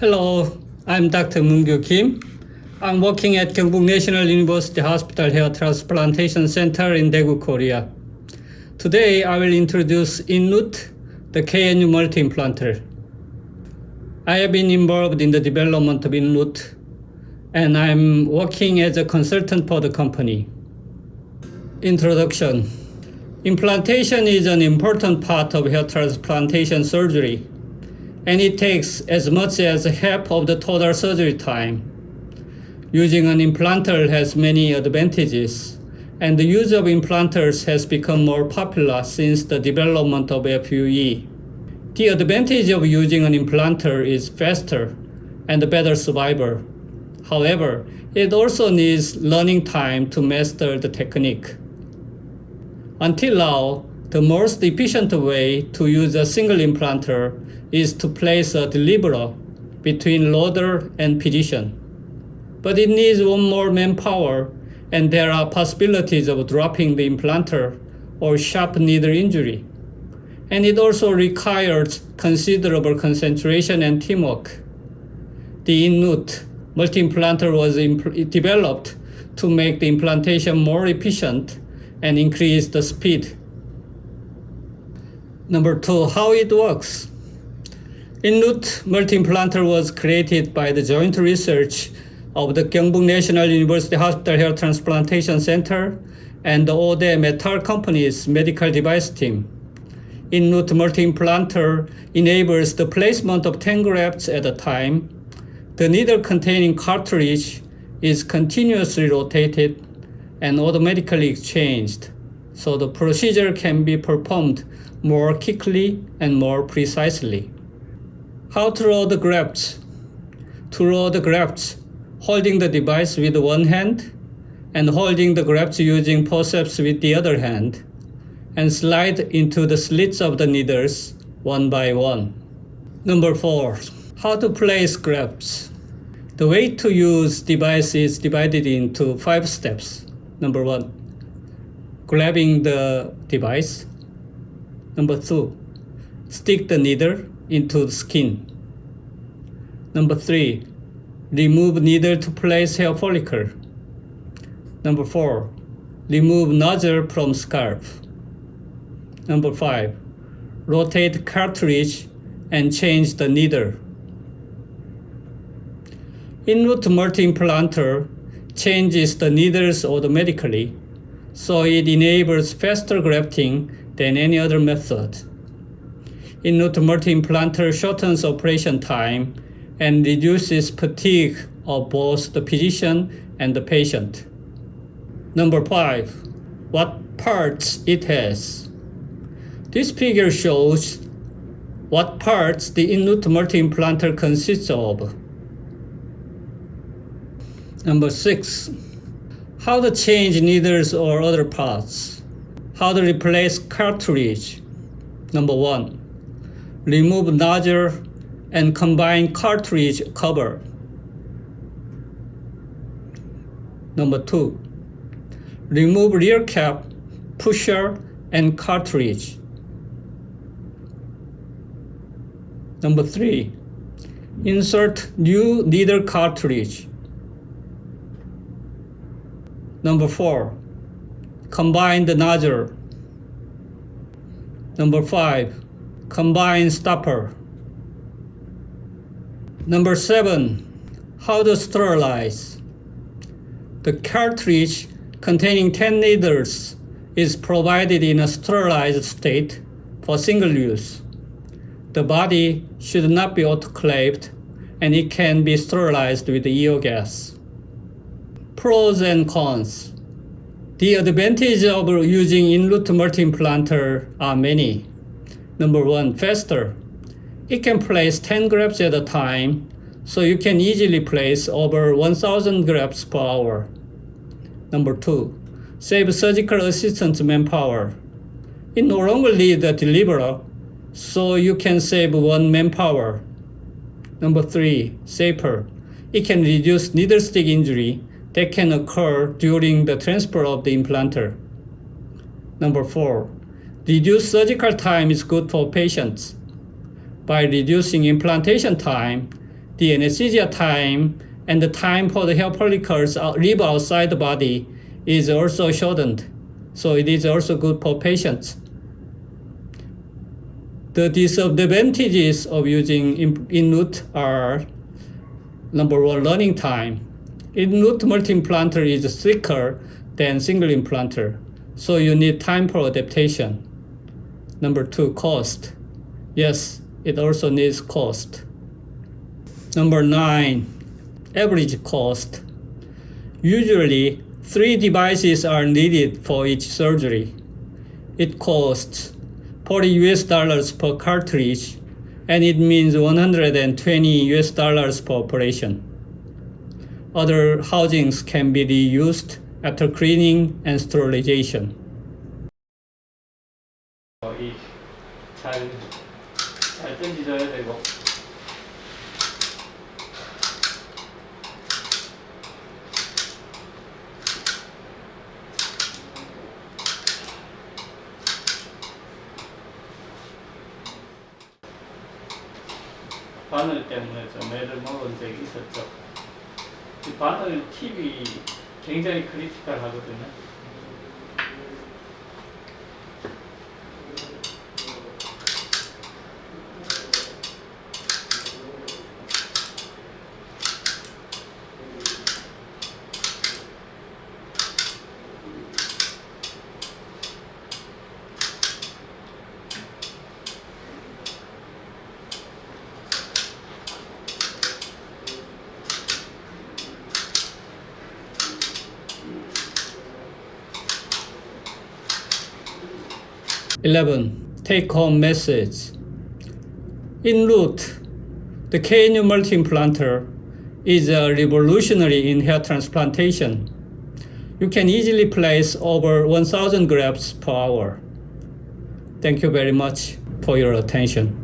Hello, I'm Dr. Moon-kyu Kim. I'm working at Gyeongbuk National University Hospital Hair Transplantation Center in Daegu, Korea. Today, I will introduce INNUT, the KNU multi-implanter. I have been involved in the development of INNUT, and I'm working as a consultant for the company. Introduction. Implantation is an important part of hair transplantation surgery, and it takes as much as half of the total surgery time. Using an implanter has many advantages, and the use of implanters has become more popular since the development of FUE. The advantage of using an implanter is faster and better survival. However, it also needs learning time to master the technique. Until now, the most efficient way to use a single implanter is to place a deliverer between loader and physician. But it needs one more manpower, and there are possibilities of dropping the implanter or sharp needle injury. And it also requires considerable concentration and teamwork. The INNUT multi-implanter was developed to make the implantation more efficient and increase the speed. Number 2, how it works. INNUT multi-implanter was created by the joint research of the Gyeongbuk National University Hospital Hair Transplantation Center and the Ode Metal Company's medical device team. INNUT multi-implanter enables the placement of 10 grafts at a time. The needle-containing cartridge is continuously rotated and automatically exchanged, so the procedure can be performed more quickly and more precisely. How to roll the grafts? To roll the grafts, holding the device with one hand and holding the grafts using forceps with the other hand, and slide into the slits of the needles one by one. Number 4, how to place grafts. The way to use device is divided into 5 steps. Number 1, grabbing the device. Number 2, stick the needle into the skin. Number 3, remove needle to place hair follicle. Number 4, remove nozzle from scalp. Number 5, rotate cartridge and change the needle. INNUT multi-implanter changes the needles automatically, so it enables faster grafting than any other method. INNUT multi-implanter shortens operation time and reduces fatigue of both the physician and the patient. Number 5, what parts it has. This figure shows what parts the INNUT multi-implanter consists of. Number 6, how to change needles or other parts. How to replace cartridge. Number 1, remove nozzle and combine cartridge cover. Number 2, remove rear cap, pusher, and cartridge. Number 3, insert new needle cartridge. Number 4, combine the nozzle. Number 5, combine stopper. Number 7, how to sterilize. The cartridge containing 10 needles is provided in a sterilized state for single use. The body should not be autoclaved, and it can be sterilized with EO gas. Pros and cons. The advantages of using INNUT multi-implanter are many. Number 1, faster. It can place 10 grafts at a time, so you can easily place over 1,000 grafts per hour. Number 2, save surgical assistant manpower. It no longer needs a deliverer, so you can save one manpower. Number 3, safer. It can reduce needle stick injury that can occur during the transfer of the implanter. Number 4, reduced surgical time is good for patients. By reducing implantation time, the anesthesia time and the time for the hair follicles live outside the body is also shortened. So it is also good for patients. The disadvantages of using in-root are: number one, learning time. In-root multi-implanter is thicker than single implanter, so you need time for adaptation. Number two, cost. Yes, it also needs cost. Number 9, average cost. Usually, 3 devices are needed for each surgery. It costs $40 per cartridge, and it means $120 per operation. Other housings can be reused after cleaning and sterilization. 잘 던져줘야 되고. 바늘 때문에 좀 애를 먹은 적이 있었죠. 이 바늘 팁이 굉장히 크리티컬 하거든요. Take-home message. In-root, the KNU multi-implanter is revolutionary in hair transplantation. You can easily place over 1,000 grafts per hour. Thank you very much for your attention.